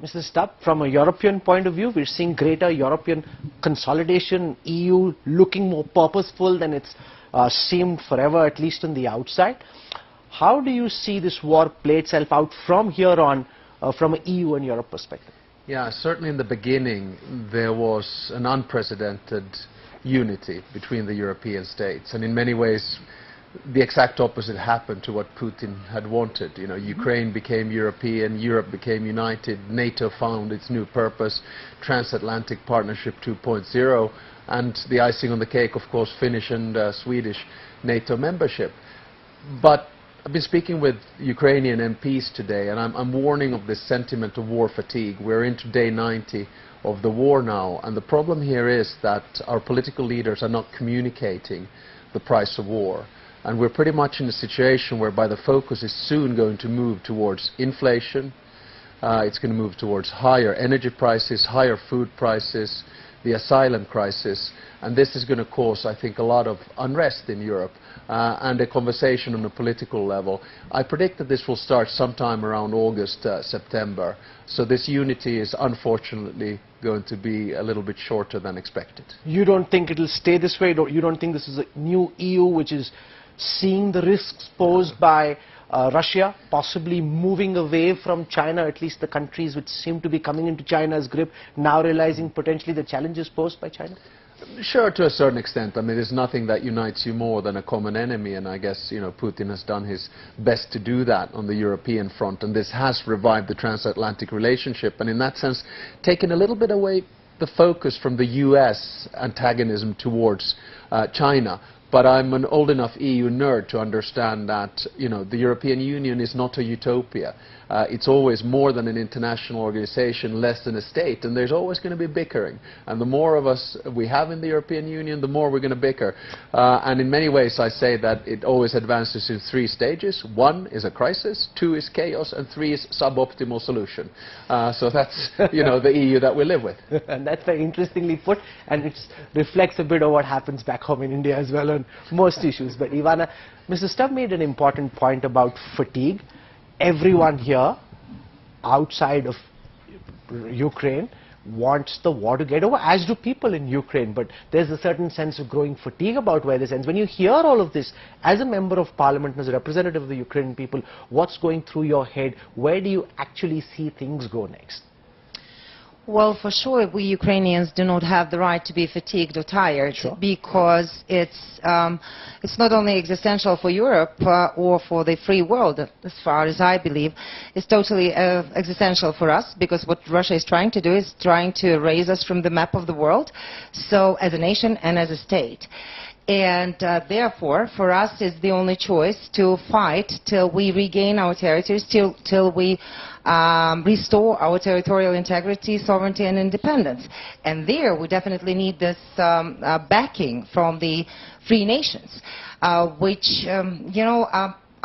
Mr. Stubb, from a European point of view, we're seeing greater European consolidation, EU looking more purposeful than it's seemed forever, at least on the outside. How do you see this war play itself out from here on, from an EU and Europe perspective? Yeah, certainly in the beginning there was an unprecedented unity between the European states, and in many ways the exact opposite happened to what Putin had wanted. You know, Ukraine became European, Europe became united, NATO found its new purpose, transatlantic partnership 2.0, and the icing on the cake, of course, Finnish and Swedish NATO membership. But I've been speaking with Ukrainian MPs today, and I'm warning of this sentiment of war fatigue. We're into day 90 of the war now, and the problem here is that our political leaders are not communicating the price of war. And we're pretty much in a situation whereby the focus is soon going to move towards inflation, it's going to move towards higher energy prices, higher food prices, the asylum crisis, and this is going to cause, I think, a lot of unrest in Europe and a conversation on a political level. I predict that this will start sometime around August, September, so this unity is unfortunately going to be a little bit shorter than expected. You don't think it will stay this way? You don't think this is a new EU which is seeing the risks posed by Russia, possibly moving away from China, at least the countries which seem to be coming into China's grip, now realizing potentially the challenges posed by China? Sure, to a certain extent. I mean, there's nothing that unites you more than a common enemy, and I guess, you know, Putin has done his best to do that on the European front, and this has revived the transatlantic relationship, and in that sense, taken a little bit away the focus from the US antagonism towards China. But I'm an old enough EU nerd to understand that, you know, the European Union is not a utopia. It's always more than an international organization, less than a state, and there's always going to be bickering. And the more of us we have in the European Union, the more we're going to bicker. And in many ways I say that it always advances in 3 stages. 1 is a crisis, 2 is chaos, and 3 is suboptimal solution. So that's, you know, the EU that we live with. And that's very interestingly put, and it reflects a bit of what happens back home in India as well on most issues. But Ivanna, Mr. Stubb made an important point about fatigue. Everyone here outside of Ukraine wants the war to get over, as do people in Ukraine, but there's a certain sense of growing fatigue about where this ends. When you hear all of this, as a member of parliament, as a representative of the Ukrainian people, what's going through your head? Where do you actually see things go next? Well, for sure, we Ukrainians do not have the right to be fatigued or tired, sure, because it's not only existential for Europe or for the free world, as far as I believe. It's totally existential for us, because what Russia is trying to do is trying to erase us from the map of the world, so as a nation and as a state. And therefore, for us, it's the only choice to fight till we regain our territories, till we restore our territorial integrity, sovereignty and independence. And there we definitely need this backing from the free nations, which, you know,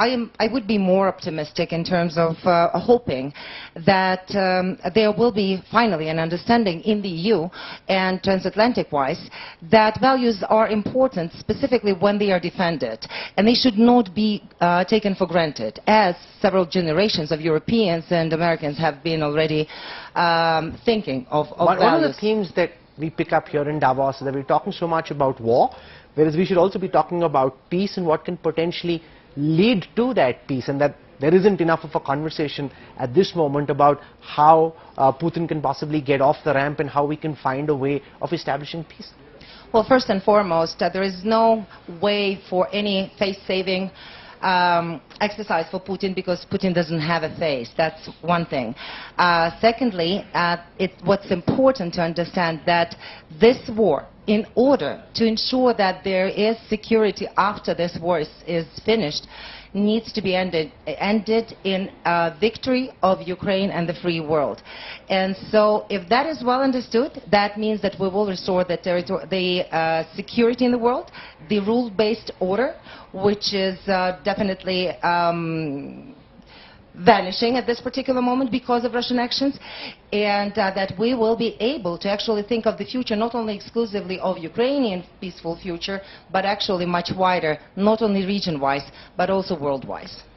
I would be more optimistic in terms of hoping that there will be finally an understanding in the EU and transatlantic-wise that values are important, specifically when they are defended, and they should not be taken for granted, as several generations of Europeans and Americans have been already thinking of One values. of the themes that we pick up here in Davos is that we're talking so much about war, whereas we should also be talking about peace and what can potentially lead to that peace, and that there isn't enough of a conversation at this moment about how Putin can possibly get off the ramp and how we can find a way of establishing peace. Well, first and foremost, there is no way for any face-saving exercise for Putin, because Putin doesn't have a face. That's one thing. Secondly, what's important to understand that this war, in order to ensure that there is security after this war is finished, needs to be ended in victory of Ukraine and the free world. And so if that is well understood, that means that we will restore the security in the world, the rule-based order, which is definitely vanishing at this particular moment because of Russian actions, and that we will be able to actually think of the future not only exclusively of Ukrainian peaceful future, but actually much wider, not only region-wise, but also world-wise.